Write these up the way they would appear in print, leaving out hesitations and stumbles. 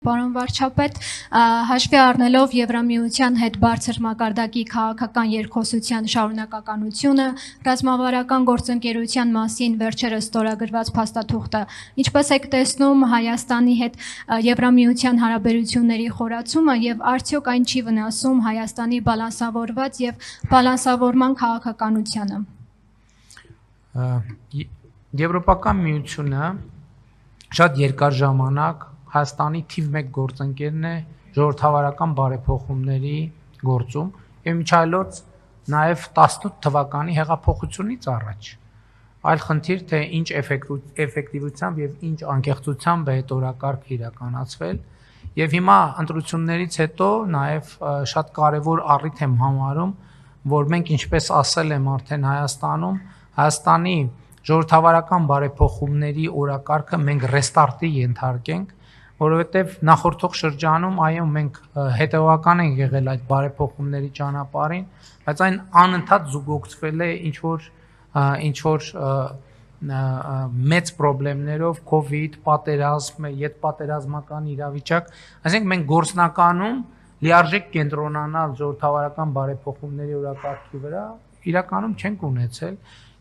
Պարոն վարչապետ, հաշվի առնելով Եվրամիության հետ բարձր մակարդակի քաղաքական երկխոսության շարունակականությունը, ռազմավարական գործընկերության մասին վերջերս ստորագրված փաստաթուղթը, ինչպես եք տեսնում Հայաստանի հետ Եվրամիության հարաբերությունների խորացումը եւ արդյոք այն չի վնասում Հայաստանի բալանսավորված եւ բալանսավորման քաղաքականությանը։ Եվրոպական միությունը շատ երկար ժամանակ Հայաստանի թիվ 1 գործընկերն է ժողովրդավարական բարեփոխումների գործում եւ միջայլոց նաեւ 18 թվականի հեղափոխությունից առաջ այլ խնդիր թե ինչ էֆեկտիվությամբ եւ ինչ անկեղծությամբ է այդ օրակարգը իրականացվել եւ հիմա ընտրություններից հետո նաեւ շատ կարեւոր առիթ եմ համարում որ մենք ինչպես ասել եմ արդեն Հայաստանի ժողովրդավարական բարեփոխումների օրակարգը մենք ռեստարտի ենթարկենք որովհետև նախորդող շրջանում այո մենք հետևական ենք եղել այդ բարեփոխումների ճանապարհին, բայց այն անընդհատ զուգակցվել է ինչ որ մեծ խնդիրներով, COVID, պատերազմ, յետպատերազմական իրավիճակ, այսինքն մենք գործնականում լիարժեք կենտրոնանալ ժողովրդավարական բարեփոխումների օրակարգի վրա իրականում չենք ունեցել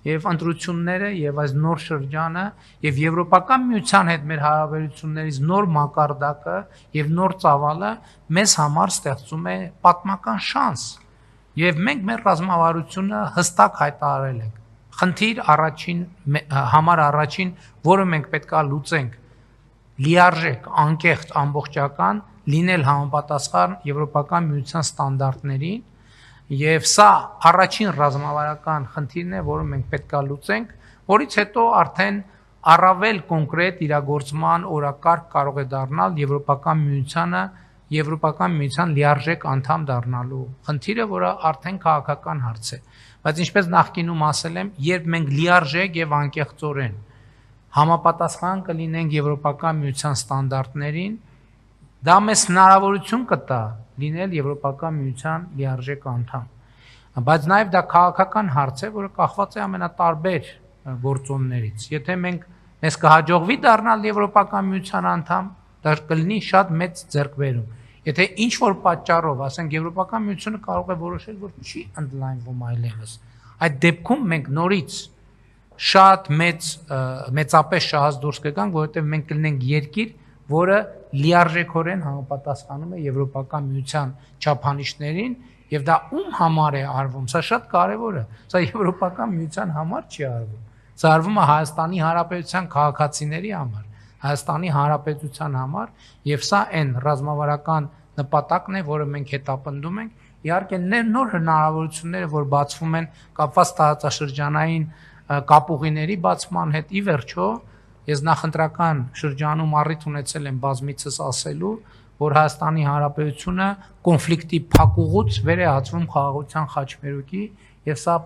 եւ ընտրությունները եւ այս նոր շրջանը եւ Եվրոպական միության հետ մեր հարաբերություններից նոր մակարդակը եւ նոր ծավալը մեզ համար ստեղծում է պատմական շանս եւ մենք մեր ռազմավարությունը հստակ հայտարարել ենք խնդիր առաջին որը մենք պետքա լուծենք լիարժեք անկեղծ ամբողջական լինել համապատասխան Եվրոպական միության ստանդարտներին Եվ սա առաջին ռազմավարական խնդիրն է, որը մենք պետքա լուծենք, որից հետո արդեն առավել կոնկրետ իրագործման օրակարգ կարող է դառնալ Եվրոպական միության լիարժեք անդամ դառնալու խնդիրը, որը արդեն քաղաքական հարց է։ Բայց ինչպես նախկինում ասել եմ, երբ մենք լիարժեք եւ անկեղծորեն համապատասխան կլինենք Եվրոպական միության ստանդարտներին, դա մեզ հնարավորություն կտա լինել Եվրոպական միության լիարժեք անդամ։ Բայց նաև դա քաղաքական հարց է, որը կախված է ամենատարբեր գործոններից։ Եթե մեզ կհաջողվի դառնալ Եվրոպական միության անդամ, դա կլինի շատ մեծ ձեռքբերում։ Եթե ինչ որ պատճառով, ասենք Եվրոպական միությունը կարող է որոշել, որ չի ընդլայնվում այլևս, այդ դեպքում մենք նորից շատ մեծապես շահած դուրս կգանք, որովհետև մենք կլինենք երկիր, որը լիարժեքորեն համապատասխանում է Եվրոպական միության չափանիշներին եւ դա ում համար է արվում, սա շատ կարեւոր է, սա Եվրոպական միության համար չի արվում, սա արվում է Հայաստանի Հանրապետության քաղաքացիների համար, Հայաստանի Հանրապետության համար եւ սա այն ռազմավարական նպատակն է, որը մենք հետապնդում ենք, իհարկե նոր հնարավորությունները, որ բացվում են կապված տարածաշրջանային կապուղիների բացման հետ, ի վերջո Ես նախընտրական շրջանում առիթ ունեցել եմ բազմիցս ասելու, որ Հայաստանի Հանրապետությունը կոնֆլիկտի փակուղուց վեր է հացվում խաղաղության խաչմերուկի եւ սա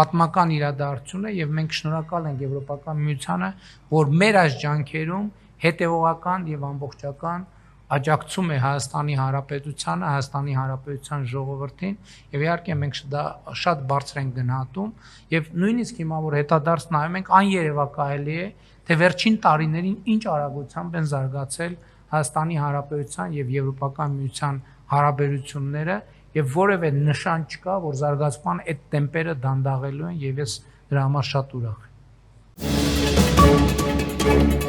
պատմական իրադարձություն է եւ մենք շնորհակալ ենք Եվրոպական միությանը, որ մեր այս ջանքերում հետեւողական եւ ամբողջական աջակցում է Հայաստանի Հանրապետությանը, Հայաստանի Հանրապետության ժողովրդին եւ իհարկե մենք դա շատ բարձր ենք գնահատում եւ նույնիսկ հիմա որ հետադարձ նայում ենք աներևակայելի է թե վերջին տարիներին ինչ արագությամբ են զարգացել Հայաստանի Հանրապետության եւ Եվրոպական միության հարաբերությունները եւ որևէ նշան չկա որ զարգացման այդ տեմպերը դանդաղելու են եւ ես դրա համար շատ ուրախ եմ